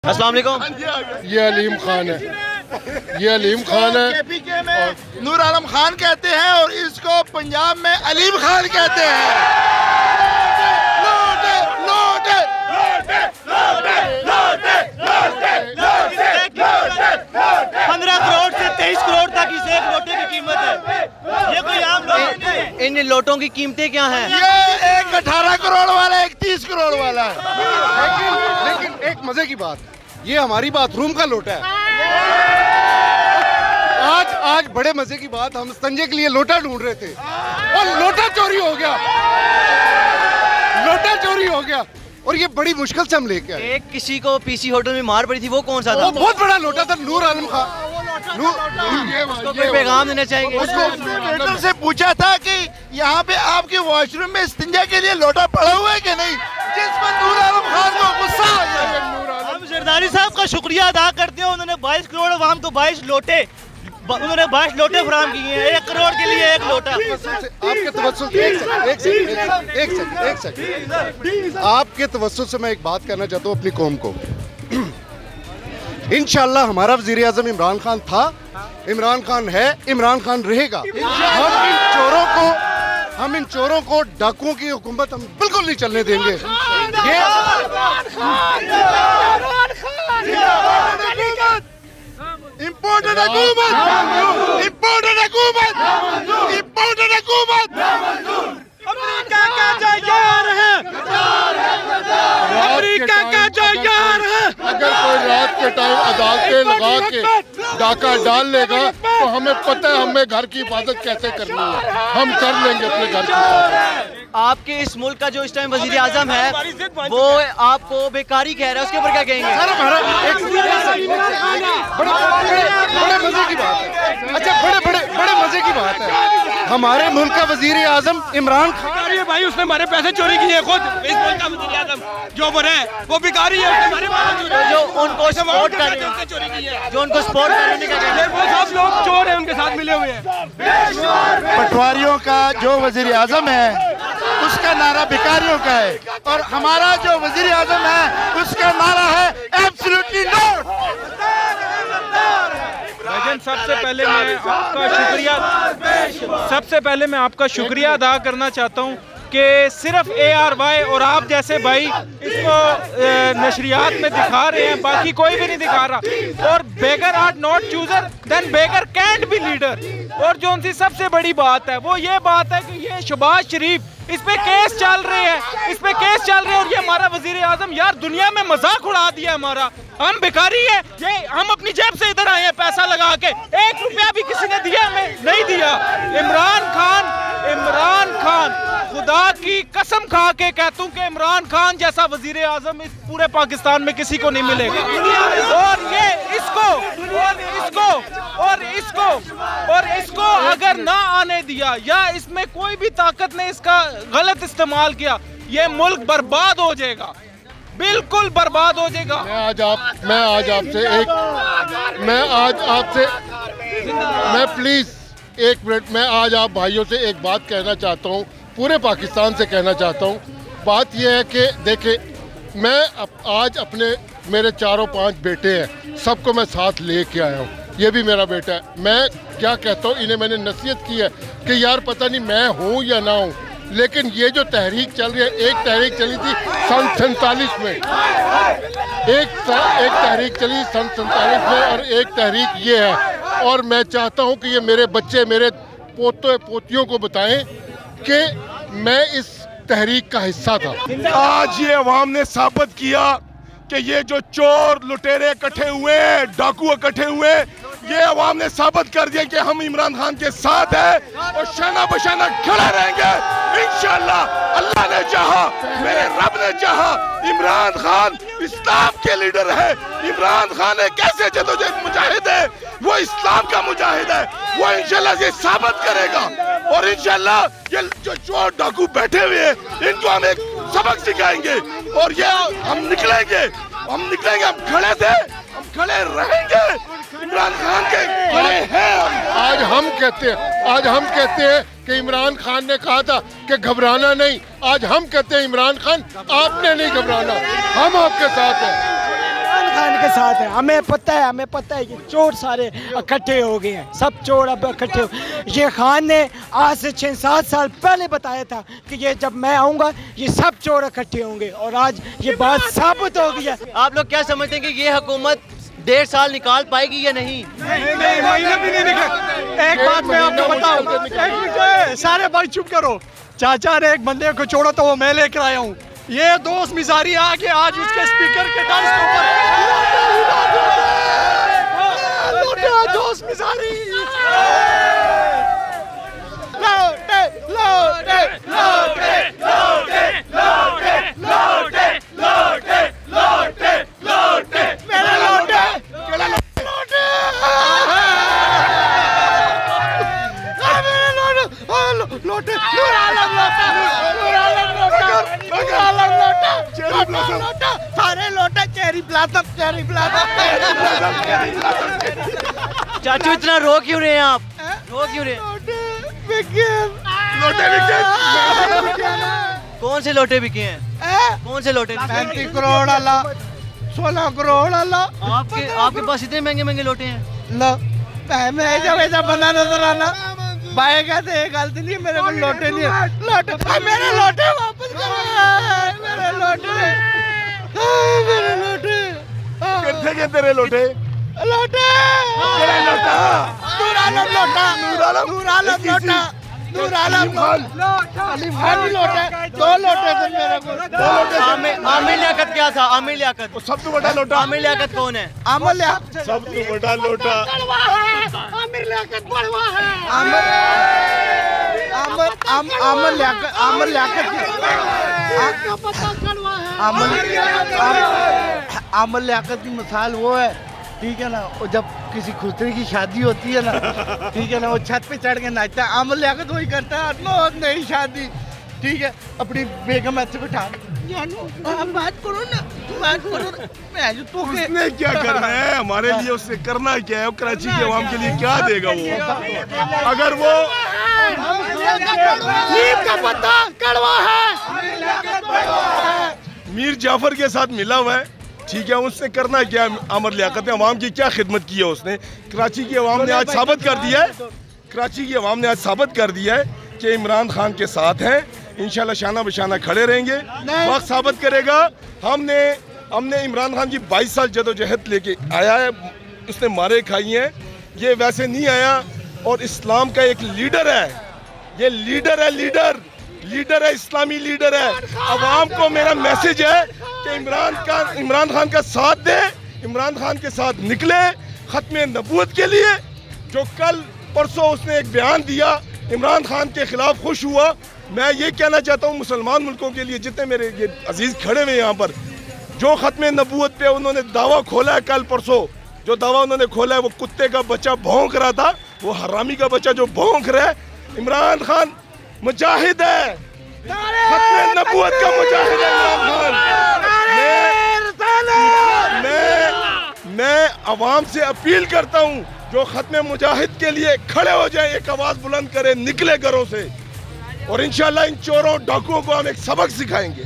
अस्सलाम वालेकुम। ये अलीम खान है, ये अलीम खान है। केपीके में नूर आलम खान कहते हैं और इसको पंजाब में अलीम खान कहते हैं। लौटे, लौटे, लौटे, लौटे, लौटे, लौटे, लौटे, लौटे, लौटे। 15 करोड़ से 23 करोड़ तक इस एक लोटे की कीमत है। ये कोई आम लोट नहीं है। इन लोटों की कीमतें क्या हैं? ये एक 18 करोड़ वाला, एक 30 करोड़ वाला है। लेकिन एक मजे की बात, ये हमारी बाथरूम का लोटा है। आज बड़े मजे की बात, हम संजय के लिए लोटा ढूंढ रहे थे और लोटा चोरी हो गया, लोटा चोरी हो गया और ये बड़ी मुश्किल से हम लेके आए। एक किसी को पीसी होटल में मार पड़ी थी, वो कौन सा था? वो बहुत बड़ा लोटा था, नूर आलम खान। उसको कोई पैगाम देना चाहेंगे? वेटर से पूछा था कि यहाँ पे आपके वॉशरूम में इस्तिंजा के लिए लोटा पड़ा हुआ है कि नहीं, जिस पर नूर आलम खान को गुस्सा आ गया। हम जरदारी साहब का शुक्रिया अदा करते हैं, उन्होंने 22 करोड़ आवाम को 22 लोटे फराहम किए हैं। 1 करोड़ के लिए एक लोटा। आपके तवज्जुह एक सेकंड, आपके तवज्जुह से मैं एक बात कहना चाहता हूँ अपनी कौम को। इंशाल्लाह हमारा वजीर आजम इमरान खान था, इमरान खान है, इमरान खान रहेगा। हम इन चोरों को डाकुओं की हुकूमत हम बिल्कुल नहीं चलने देंगे। इम्पोर्टेड हुकूमत, इम्पोर्टेड हुकूमत, इम्पोर्टेड हुकूमत। अमेरिका का जो यार है, अमेरिका का जो यार है, अगर कोई रात के टाइम अदालतें लगा के डाका डाल लेगा तो हमें पता है हमें घर की हिफाजत कैसे करनी है, हम कर लेंगे अपने घर की हिफाजत। आपके इस मुल्क का जो इस टाइम वजीर आजम है, वो आपको बेकारी कह रहा है, उसके ऊपर क्या कहेंगे? बड़े मजे की बात है। अच्छा, बड़े मजे की बात है, हमारे मुल्क का वजीर आजम इमरान खान भाई, उसने हमारे पैसे चोरी किए खुद। इस मुल्क का वजीर आजम जो वो है वो भिखारी है, उसने हमारे पैसे चोरी किए। जो उनको सपोर्ट कर रहे हैं, चोरी की है, जो उनको सपोर्ट कर रहे हैं, क्या कहेंगे? वो सब लोग चोर हैं, उनके साथ मिले हुए हैं। पटवारियों का जो वजीर आजम है उसका नारा भिखारियों का है, और हमारा जो वजीर आजम है उसका नारा है एब्सोल्युटली नो। भाईजान, सबसे पहले मैं आपका शुक्रिया अदा करना चाहता हूँ कि सिर्फ ARY और आप जैसे भाई इसको नशरियात में दिखा रहे हैं, बाकी कोई भी नहीं दिखा रहा। और beggar are not chooser then beggar can't be leader. और जो उनकी सबसे बड़ी बात है वो ये बात है कि ये शहबाज शरीफ, इस पे केस चल रहे हैं, इस पे केस चल रहे हैं, और ये हमारा वजीर आजम यार दुनिया में मजाक उड़ा दिया हमारा। हम भिखारी है, ये हम अपनी जेब से इधर आए हैं पैसा लगा के, 1 रुपया भी किसी ने दिया हमें नहीं दिया। इमरान खान खुदा की कसम खा के कहता हूँ कि इमरान खान जैसा वजीर आजम इस पूरे पाकिस्तान में किसी को नहीं मिलेगा। और ये इसको अगर ना आने दिया या इसमें कोई भी ताकत ने इसका गलत इस्तेमाल किया, ये मुल्क बर्बाद हो जाएगा, बिल्कुल बर्बाद हो जाएगा। मैं प्लीज 1 मिनट, मैं आज आप भाइयों से एक बात कहना चाहता हूँ, पूरे पाकिस्तान से कहना चाहता हूँ। बात यह है कि देखे, मैं आज अपने मेरे 4-5 बेटे हैं, सबको मैं साथ लेके आया हूँ, ये भी मेरा बेटा है। मैं क्या कहता हूँ, इन्हें मैंने नसीहत की है कि यार पता नहीं मैं हूँ या ना हूँ, लेकिन ये जो तहरीक चल रही है, एक तहरीक चली थी सन 47 में, एक तहरीक चली सन 47 में और एक तहरीक ये है। और मैं चाहता हूँ कि ये मेरे बच्चे, मेरे पोते पोतियों को बताएं कि मैं इस तहरीक का हिस्सा था। आज ये अवाम ने साबित किया कि ये जो चोर लुटेरे इकट्ठे हुए, डाकू इकट्ठे हुए, ये अवाम ने साबित कर दिया कि हम इमरान खान के साथ हैं और शाना बशाना खड़े रहेंगे इंशाअल्लाह। अल्लाह ने चाहा, मेरे रब ने चाहा, इमरान खान इस्लाम के लीडर है। इमरान खान एक ऐसे जदोजहद मुजाहिद है, वो इस्लाम का मुजाहिद है, वो इंशाअल्लाह से साबित करेगा। और इंशाअल्लाह ये जो चोर डाकू बैठे हुए हैं, इनको हम एक सबक सिखाएंगे और ये हम निकलेंगे, हम खड़े थे, हम खड़े रहेंगे, इमरान खान के खड़े हैं। आज हम कहते हैं कि इमरान खान ने कहा था कि घबराना नहीं, आज हम कहते हैं इमरान खान आपने नहीं घबराना, हम आपके साथ हैं। खान के साथ है। हमें पता है ये चोर सारे इकट्ठे हो गए हैं, सब चोर अब इकट्ठे हो। ये खान ने आज से 6-7 साल पहले बताया था कि ये जब मैं आऊँगा ये सब चोर इकट्ठे होंगे, और आज ये बात साबित हो गई है। आप लोग क्या समझते हैं कि ये हुकूमत 1.5 साल निकाल पाएगी या नहीं? एक बात मैं आपको बताऊं, सारे भाई चुप करो। चाचा ने एक बंदे को छोड़ा तो वो मैं लेकर आया हूँ। ये दोस्त मिजारी आके आज उसके स्पीकर के डांस के ऊपर दोस्त मिजारी लौटे लौटे लौटे लौटे लौटे लौटे लौटे लौटे लौटे मेरे लौटे लौटे लोटे नूर आलम लोटा नूर आलम लोटा नूर आलम लोटा सारे लोटे चेरी ब्लासम चाचू इतना रो क्यों रहे हैं आप? रो क्यों रहे हैं? लोटे कौन से लोटे बिके हैं? कौन से लोटे? 35 करोड़ वाला 16 करोड़ वाला। आपके पास इतने महंगे महंगे लोटे हैं? लो मैं जब ऐसा बना नजर आना भाई कहते एक गलती नहीं, मेरे को लोटे नहीं लोटे मेरे लोटे वापस करो मेरे लोटे मेरे लोटे कितने के तेरे लोटे लोटे लोटा नूर आलम लोटा नूर आलम लोटा नूर आलम अलीम खान भी लोटे 2 लोटे थे मेरे को। आमिर लियाकत क्या था? आमिर लियाकत सब तो बड़ा लोटा। आमिर लियाकत कौन है? आमिर लियाकत सब तो बड़ा लोटा। आमिर लियाकत बड़वा है। आमिर लियाकत आपका पता कड़वा है। आमिर लियाकत की मिसाल वो है, ठीक है ना, वो जब किसी खुसरे की शादी होती है ना, ठीक है ना, वो छत पे चढ़ के नाचता है। आमिर लियाकत वही करता है। नई शादी, ठीक है, अपनी बेगम ऐसे बिठा बात करो ना, बात करो ना। मैं जो तो उसने क्या करना है हमारे लिए, उसने करना क्या है? वो कराची के अवाम के लिए क्या देगा वो? अगर वो का पता कड़वा है। मीर जाफर के साथ मिला हुआ है, ठीक है, उसने करना क्या? आमिर लियाकत ने अवाम की क्या खिदमत की है उसने? कराची की अवाम ने आज साबित कर दिया है, कराची की अवाम ने आज साबित कर दिया है कि इमरान खान के साथ हैं। इंशाल्लाह शाना बशाना खड़े रहेंगे, वक्त साबित करेगा। हमने इमरान खान की 22 साल जदोजहद लेके आया है, उसने मारे खाई हैं, ये वैसे नहीं आया। और इस्लाम का एक लीडर है, ये लीडर है, लीडर है, इस्लामी लीडर है। अवाम को मेरा मैसेज है कि इमरान खान का साथ दे, इमरान खान के साथ निकले खत्म नबूवत के लिए। जो कल परसों उसने एक बयान दिया इमरान खान के खिलाफ खुश हुआ। मैं ये कहना चाहता हूँ मुसलमान मुल्कों के लिए, जितने मेरे ये अजीज खड़े हुए यहाँ पर, जो खत्म नबूवत पे उन्होंने दावा खोला है, कल परसों जो दावा उन्होंने खोला है, वो कुत्ते का बच्चा भौंक रहा था, वो हरामी का बच्चा जो भौंक रहा है। इमरान खान मुजाहिद है, खत्म नबूवत का मुजाहिद है इमरान खान। मैं अवाम से अपील करता हूँ, जो खत्म मुजाहिद के लिए खड़े हो जाए, एक आवाज बुलंद करे, निकले घरों से, और इंशाल्लाह इन चोरों डाकुओं को हम एक सबक सिखाएंगे।